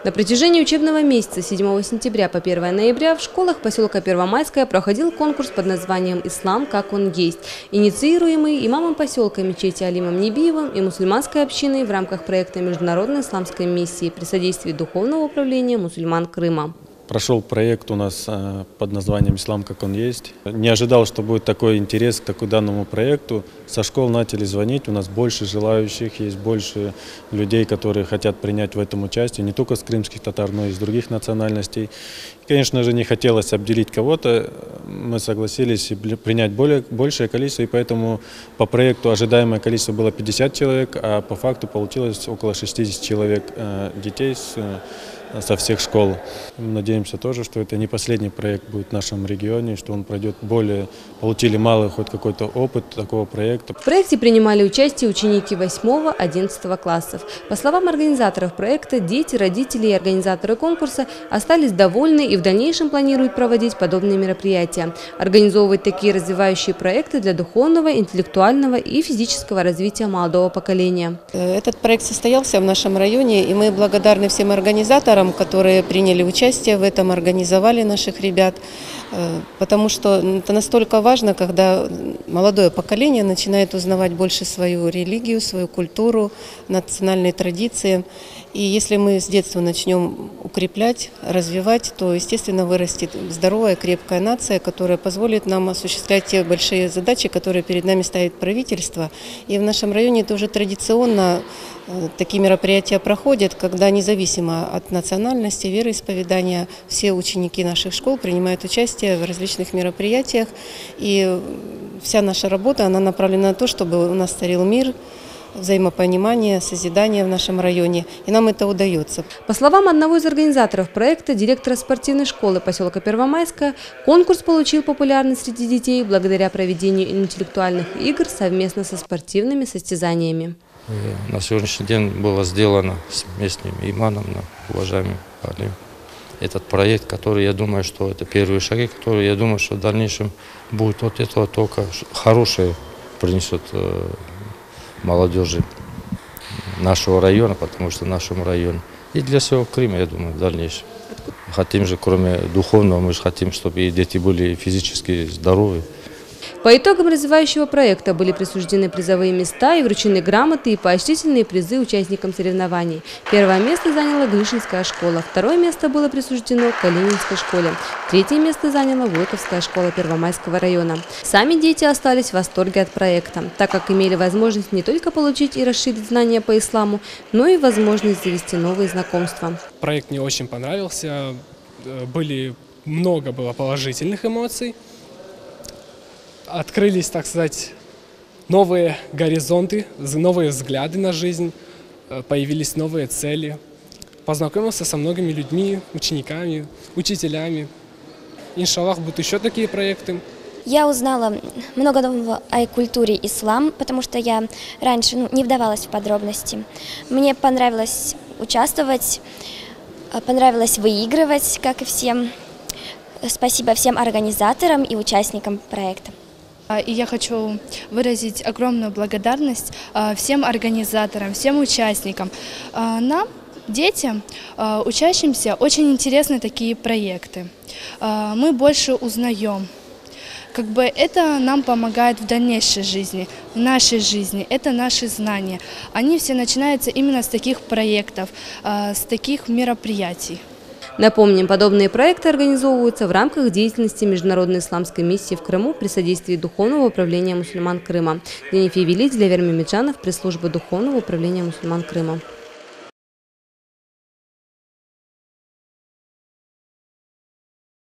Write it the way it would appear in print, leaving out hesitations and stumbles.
На протяжении учебного месяца с 7 сентября по 1 ноября в школах поселка Первомайская проходил конкурс под названием «Ислам, как он есть», инициируемый имамом поселка мечети Алимом Небиевым и мусульманской общиной в рамках проекта Международной исламской миссии при содействии Духовного управления мусульман Крыма. Прошел проект у нас под названием «Ислам, как он есть». Не ожидал, что будет такой интерес к данному проекту. Со школ начали звонить, у нас больше желающих, есть больше людей, которые хотят принять в этом участие, не только с крымских татар, но и из других национальностей. И, конечно же, не хотелось обделить кого-то, мы согласились принять большее количество, и поэтому по проекту ожидаемое количество было 50 человек, а по факту получилось около 60 человек детей со всех школ. Надеемся тоже, что это не последний проект будет в нашем регионе, что он пройдет получили малый хоть какой-то опыт такого проекта. В проекте принимали участие ученики 8-11 классов. По словам организаторов проекта, дети, родители и организаторы конкурса остались довольны и в дальнейшем планируют проводить подобные мероприятия, организовывать такие развивающие проекты для духовного, интеллектуального и физического развития молодого поколения. Этот проект состоялся в нашем районе, и мы благодарны всем организаторам, которые приняли участие в этом, организовали наших ребят, потому что это настолько важно, когда молодое поколение начинает узнавать больше свою религию, свою культуру, национальные традиции. И если мы с детства начнем укреплять, развивать, то, естественно, вырастет здоровая, крепкая нация, которая позволит нам осуществлять те большие задачи, которые перед нами ставит правительство. И в нашем районе это уже традиционно такие мероприятия проходят, когда независимо от национальности, вероисповедания, все ученики наших школ принимают участие в различных мероприятиях. И вся наша работа, она направлена на то, чтобы у нас царил мир, взаимопонимание, созидание в нашем районе, и нам это удается. По словам одного из организаторов проекта, директора спортивной школы поселка Первомайская, конкурс получил популярность среди детей благодаря проведению интеллектуальных игр совместно со спортивными состязаниями. На сегодняшний день было сделано с местными имамами, уважаемым Алим, этот проект, который, я думаю, что это первые шаги, которые, я думаю, что в дальнейшем будет от этого только хорошее принесет молодежи нашего района, потому что в нашем районе и для всего Крыма, я думаю, в дальнейшем. Хотим же, кроме духовного, мы же хотим, чтобы и дети были физически здоровы. По итогам развивающего проекта были присуждены призовые места и вручены грамоты и поощрительные призы участникам соревнований. Первое место заняла Гришинская школа, второе место было присуждено Калининской школе, третье место заняла Войковская школа Первомайского района. Сами дети остались в восторге от проекта, так как имели возможность не только получить и расширить знания по исламу, но и возможность завести новые знакомства. Проект мне очень понравился, много было положительных эмоций. Открылись, так сказать, новые горизонты, новые взгляды на жизнь, появились новые цели. Познакомился со многими людьми, учениками, учителями. Иншаллах, будут еще такие проекты. Я узнала много нового о культуре ислам, потому что я раньше не вдавалась в подробности. Мне понравилось участвовать, понравилось выигрывать, как и всем. Спасибо всем организаторам и участникам проекта. И я хочу выразить огромную благодарность всем организаторам, всем участникам. Нам, детям, учащимся, очень интересны такие проекты. Мы больше узнаем. Это нам помогает в дальнейшей жизни, в нашей жизни, это наши знания. Они все начинаются именно с таких проектов, с таких мероприятий. Напомним, подобные проекты организовываются в рамках деятельности Международной исламской миссии в Крыму при содействии Духовного управления мусульман Крыма. Денифия Велич, Левер Мемеджанов, пресс-служба Духовного управления мусульман Крыма.